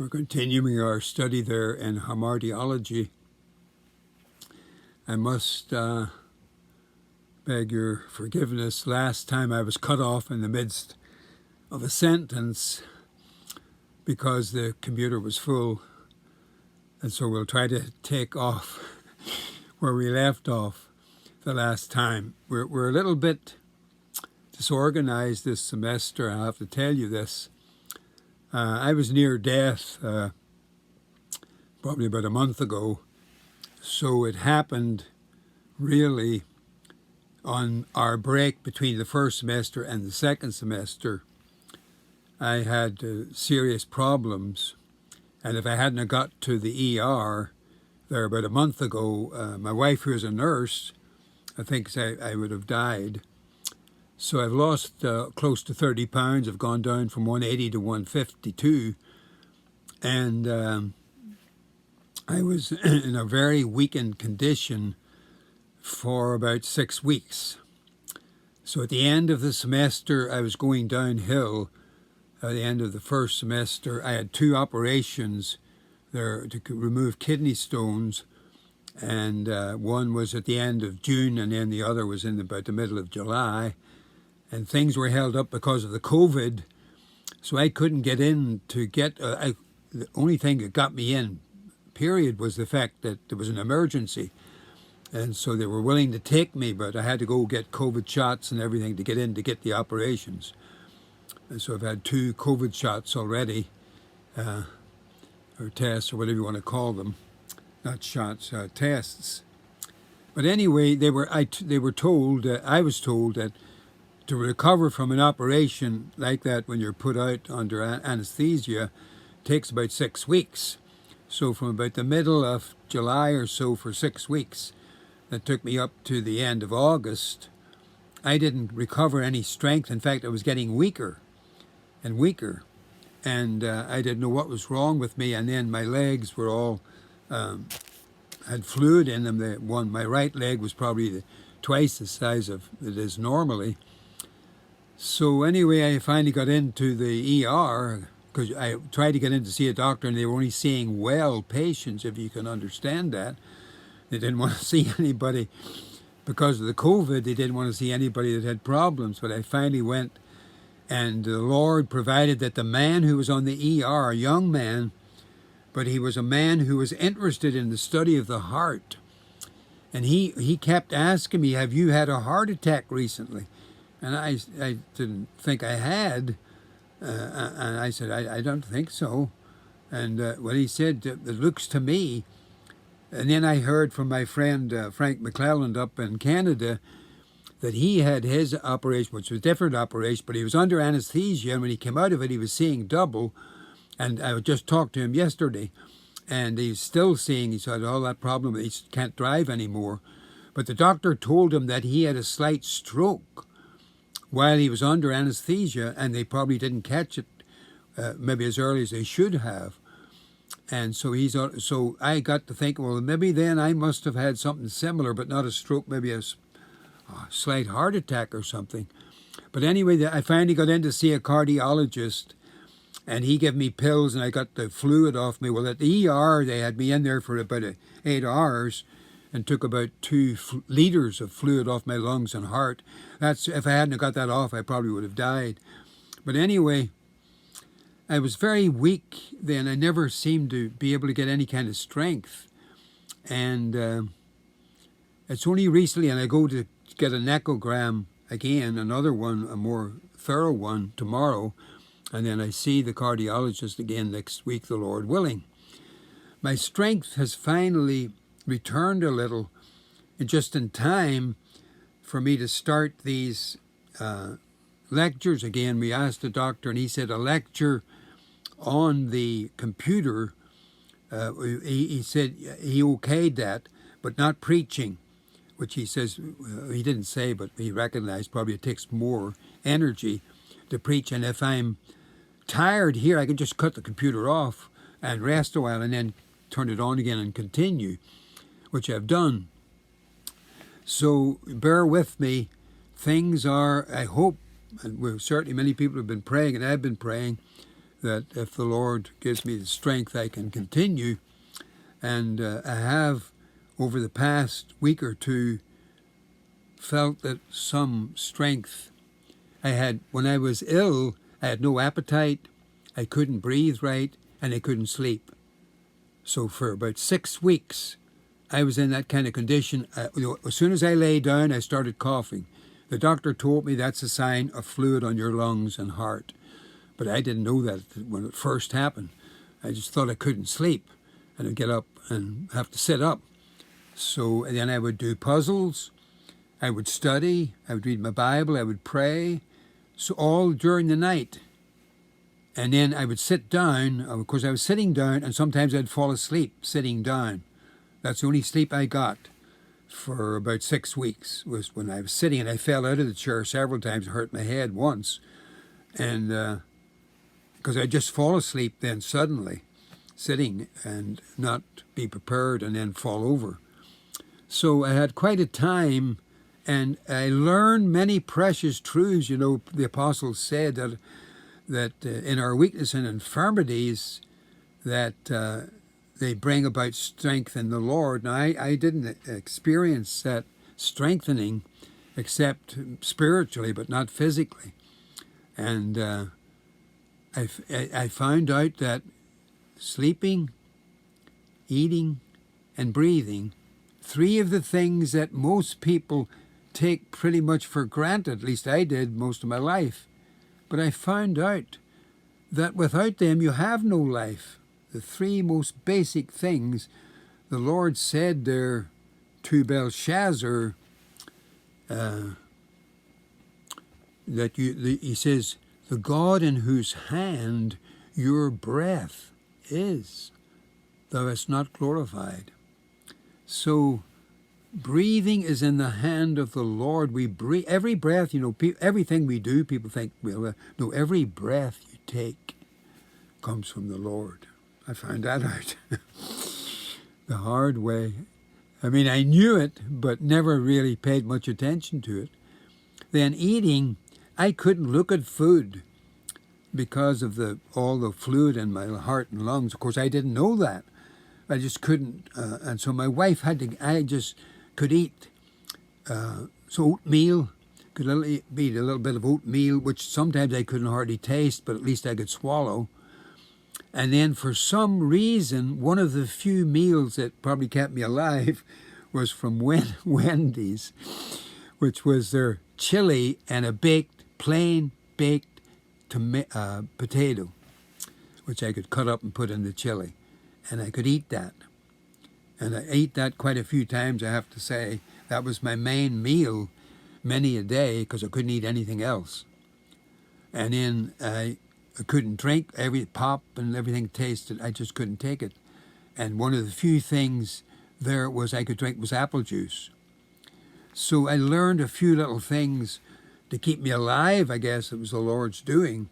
We're continuing our study there in Harmartiology. I must beg your forgiveness. Last time I was cut off in the midst of a sentence because the computer was full. And so we'll try to take off where we left off the last time. We're a little bit disorganized this semester. I'll have to tell you this. I was near death probably about a month ago, so it happened really on our break between the first semester and the second semester. I had serious problems, and if I hadn't got to the ER there about a month ago, my wife, who is a nurse, I think I would have died. So I've lost close to 30 pounds. I've gone down from 180 to 152. And I was in a very weakened condition for about 6 weeks. So at the end of the semester, I was going downhill. At the end of the first semester, I had 2 operations there to remove kidney stones. And one was at the end of June, and then the other was in about the middle of July. And things were held up because of the COVID, so I couldn't get in to get, the only thing that got me in, period, was the fact that there was an emergency. And so they were willing to take me, but I had to go get COVID shots and everything to get in to get the operations. And so I've had 2 COVID shots already, or tests, or whatever you want to call them. Not shots, tests. But anyway, I was told that to recover from an operation like that when you're put out under anesthesia takes about 6 weeks. So from about the middle of July or so for 6 weeks, that took me up to the end of August, I didn't recover any strength. In fact, I was getting weaker and weaker. And I didn't know what was wrong with me. And then my legs were all, had fluid in them. My right leg was probably twice the size of it is normally. So anyway, I finally got into the ER because I tried to get in to see a doctor, and they were only seeing well patients, if you can understand that. They didn't want to see anybody because of the COVID. They didn't want to see anybody that had problems. But I finally went, and the Lord provided that the man who was on the ER, a young man, but he was a man who was interested in the study of the heart. And he kept asking me, "Have you had a heart attack recently?" And I didn't think I had. And I said, I don't think so. And when he said, "It looks to me," and then I heard from my friend Frank McClelland up in Canada that he had his operation, which was a different operation, but he was under anesthesia, and when he came out of it, he was seeing double. And I just talked to him yesterday, and he's still seeing, he said, all that problem, he can't drive anymore. But the doctor told him that he had a slight stroke while he was under anesthesia, and they probably didn't catch it maybe as early as they should have. And so so I got to think, well, maybe then I must have had something similar, but not a stroke, maybe a slight heart attack or something. But anyway, I finally got in to see a cardiologist, and he gave me pills, and I got the fluid off me. Well, at the ER, they had me in there for about 8 hours, and took about 2 liters of fluid off my lungs and heart. If I hadn't got that off, I probably would have died. But anyway, I was very weak then. I never seemed to be able to get any kind of strength. And it's only recently, and I go to get an echogram again, another one, a more thorough one, tomorrow. And then I see the cardiologist again next week, the Lord willing. My strength has finally returned a little, and just in time for me to start these lectures again. We asked the doctor, and he said a lecture on the computer. He said he okayed that, but not preaching, which he says, he didn't say, but he recognized probably it takes more energy to preach. And if I'm tired here, I can just cut the computer off and rest a while and then turn it on again and continue, which I've done. So bear with me. Things are, I hope, and certainly many people have been praying, and I've been praying, that if the Lord gives me the strength, I can continue. And I have, over the past week or two, felt that some strength I had. When I was ill, I had no appetite, I couldn't breathe right, and I couldn't sleep. So for about 6 weeks, I was in that kind of condition. As soon as I lay down, I started coughing. The doctor told me that's a sign of fluid on your lungs and heart. But I didn't know that when it first happened. I just thought I couldn't sleep, and I'd get up and have to sit up. So then I would do puzzles, I would study, I would read my Bible, I would pray, so all during the night. And then I would sit down. Of course, I was sitting down, and sometimes I'd fall asleep sitting down. That's the only sleep I got for about 6 weeks, was when I was sitting, and I fell out of the chair several times, hurt my head once. And because I'd just fall asleep then suddenly, sitting and not be prepared and then fall over. So I had quite a time, and I learned many precious truths. You know, the apostles said that in our weakness and infirmities, that they bring about strength in the Lord. Now, I didn't experience that strengthening except spiritually, but not physically. And I found out that sleeping, eating, and breathing, 3 of the things that most people take pretty much for granted, at least I did most of my life. But I found out that without them you have no life. The 3 most basic things the Lord said there to Belshazzar, he says, the God in whose hand your breath is, thou hast not glorified. So breathing is in the hand of the Lord. We breathe every breath. You know, everything we do, people think, well, no, every breath you take comes from the Lord. I found that out the hard way. I mean, I knew it, but never really paid much attention to it. Then eating, I couldn't look at food because of all the fluid in my heart and lungs. Of course, I didn't know that. I just couldn't. And so my wife I just could eat. So oatmeal, could eat a little bit of oatmeal, which sometimes I couldn't hardly taste, but at least I could swallow. And then for some reason, one of the few meals that probably kept me alive was from Wendy's, which was their chili and a plain baked potato, which I could cut up and put in the chili. And I could eat that. And I ate that quite a few times, I have to say. That was my main meal many a day because I couldn't eat anything else. And then I couldn't drink. Every pop and everything tasted, I just couldn't take it. And one of the few things there I could drink was apple juice. So I learned a few little things to keep me alive. I guess it was the Lord's doing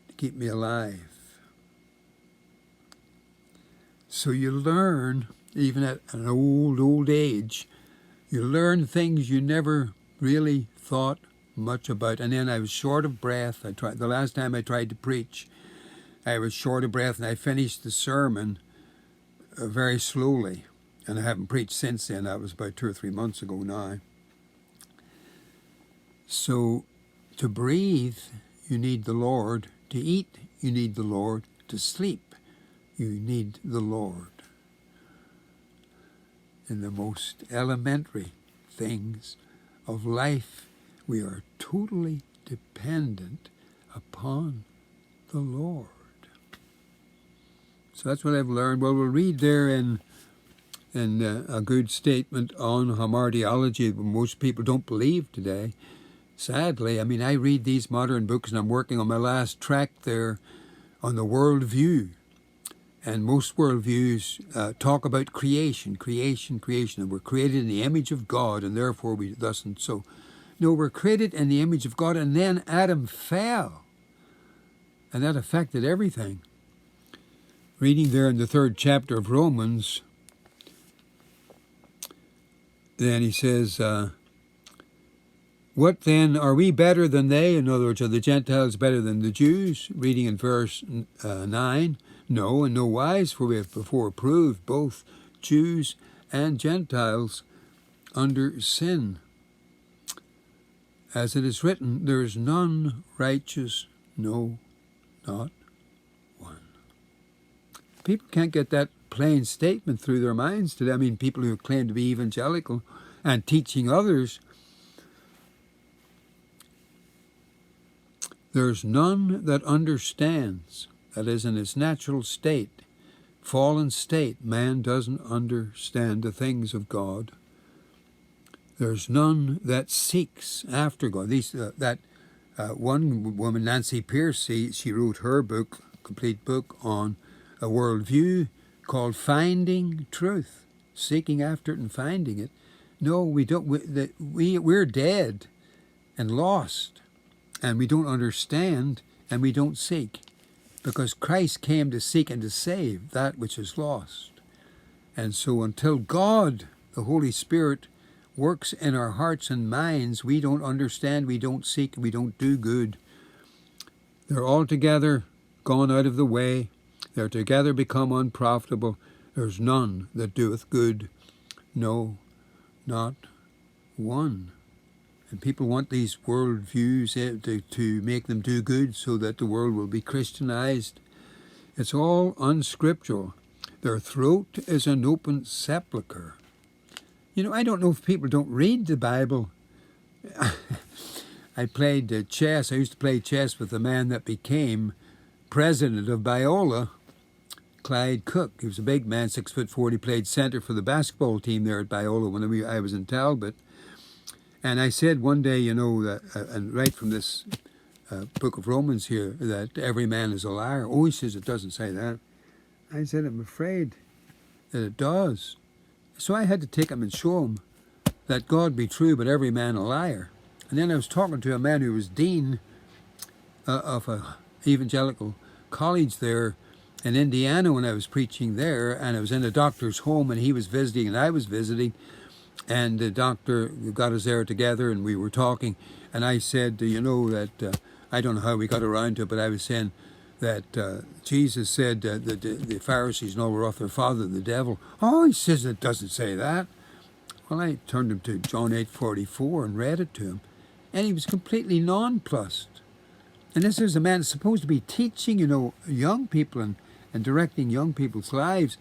to keep me alive. So you learn, even at an old age, you learn things you never really thought much about. And then I was short of breath. The last time I tried to preach, I was short of breath, and I finished the sermon very slowly. And I haven't preached since then. That was about 2 or 3 months ago now. So to breathe, you need the Lord. To eat, you need the Lord. To sleep, you need the Lord. In the most elementary things of life, we are totally dependent upon the Lord. So that's what I've learned. Well, we'll read there in a good statement on Harmartiology that most people don't believe today. Sadly, I mean, I read these modern books, and I'm working on my last track there on the worldview. And most worldviews talk about creation, and we're created in the image of God, and therefore we thus and so. No, we're created in the image of God, and then Adam fell, and that affected everything. Reading there in the 3rd chapter of Romans, then he says, What then, are we better than they? In other words, are the Gentiles better than the Jews? Reading in verse 9, no, in no wise, for we have before proved both Jews and Gentiles under sin. As it is written, there is none righteous, no, not one. People can't get that plain statement through their minds today. I mean, people who claim to be evangelical and teaching others, there's none that understands. That is, in its natural state, fallen state, man doesn't understand the things of God. There's none that seeks after God. One woman, Nancy Pierce, she wrote her book, complete book, on a worldview called Finding Truth, seeking after it and finding it. No, we don't. We're dead and lost, and we don't understand, and we don't seek, because Christ came to seek and to save that which is lost. And so until God, the Holy Spirit, works in our hearts and minds, we don't understand, we don't seek, we don't do good. They're altogether gone out of the way. They're together become unprofitable. There's none that doeth good, no, not one. And people want these world views to make them do good so that the world will be Christianized. It's all unscriptural. Their throat is an open sepulchre. You know, I don't know if people don't read the Bible. I played chess. I used to play chess with the man that became president of Biola, Clyde Cook. He was a big man, 6'4". He played center for the basketball team there at Biola when I was in Talbot. And I said one day, you know, that, and right from this book of Romans here, that every man is a liar. Oh, he says it doesn't say that. I said, I'm afraid that it does. So I had to take him and show him that God be true, but every man a liar. And then I was talking to a man who was dean of a evangelical college there in Indiana when I was preaching there, and I was in a doctor's home, and he was visiting and I was visiting, and the doctor got us there together, and we were talking, and I said, you know, that I don't know how we got around to it, but I was saying that Jesus said the Pharisees know were off their father, the devil. Oh, he says it doesn't say that. Well, I turned him to John 8:44 and read it to him, and he was completely nonplussed. And this is a man that's supposed to be teaching, you know, young people and directing young people's lives,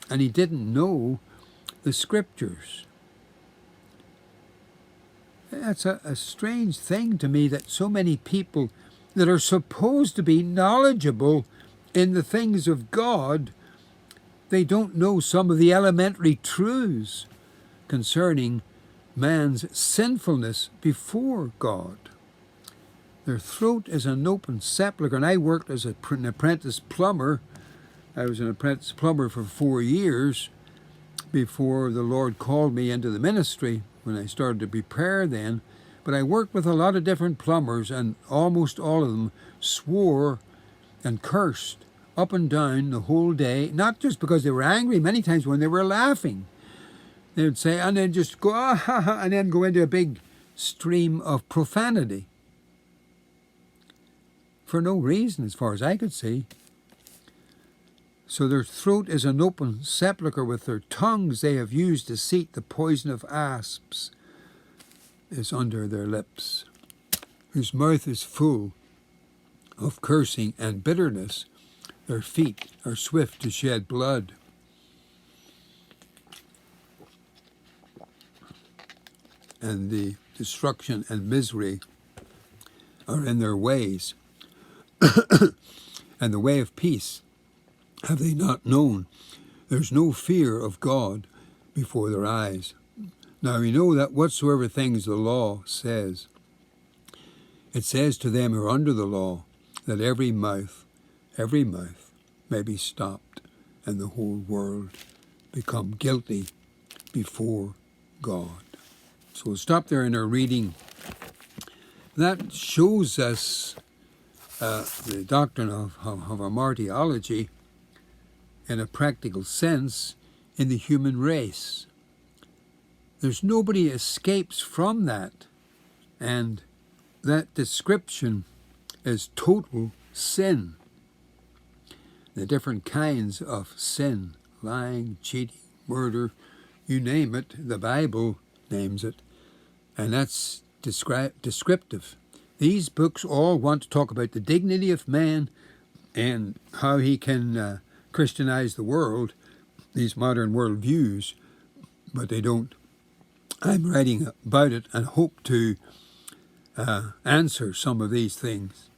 and he didn't know the scriptures. That's a strange thing to me, that so many people that are supposed to be knowledgeable in the things of God, they don't know some of the elementary truths concerning man's sinfulness before God. Their throat is an open sepulchre. And I worked as an apprentice plumber. I was an apprentice plumber for 4 years before the Lord called me into the ministry, when I started to prepare then. But I worked with a lot of different plumbers, and almost all of them swore and cursed up and down the whole day, not just because they were angry, many times when they were laughing. They would say, and then just go, ah, ha, ha, and then go into a big stream of profanity. For no reason, as far as I could see. So their throat is an open sepulchre. With their tongues they have used deceit. The poison of asps is under their lips, whose mouth is full of cursing and bitterness. Their feet are swift to shed blood. And the destruction and misery are in their ways. And the way of peace have they not known. There's no fear of God before their eyes. Now we know that whatsoever things the law says, it says to them who are under the law, that every mouth may be stopped, and the whole world become guilty before God. So we'll stop there in our reading. That shows us the doctrine of Harmartiology in a practical sense in the human race. There's nobody escapes from that. And that description is total sin. The different kinds of sin, lying, cheating, murder, you name it, the Bible names it. And that's descriptive. These books all want to talk about the dignity of man and how he can Christianize the world, these modern worldviews, but they don't. I'm writing about it and hope to answer some of these things.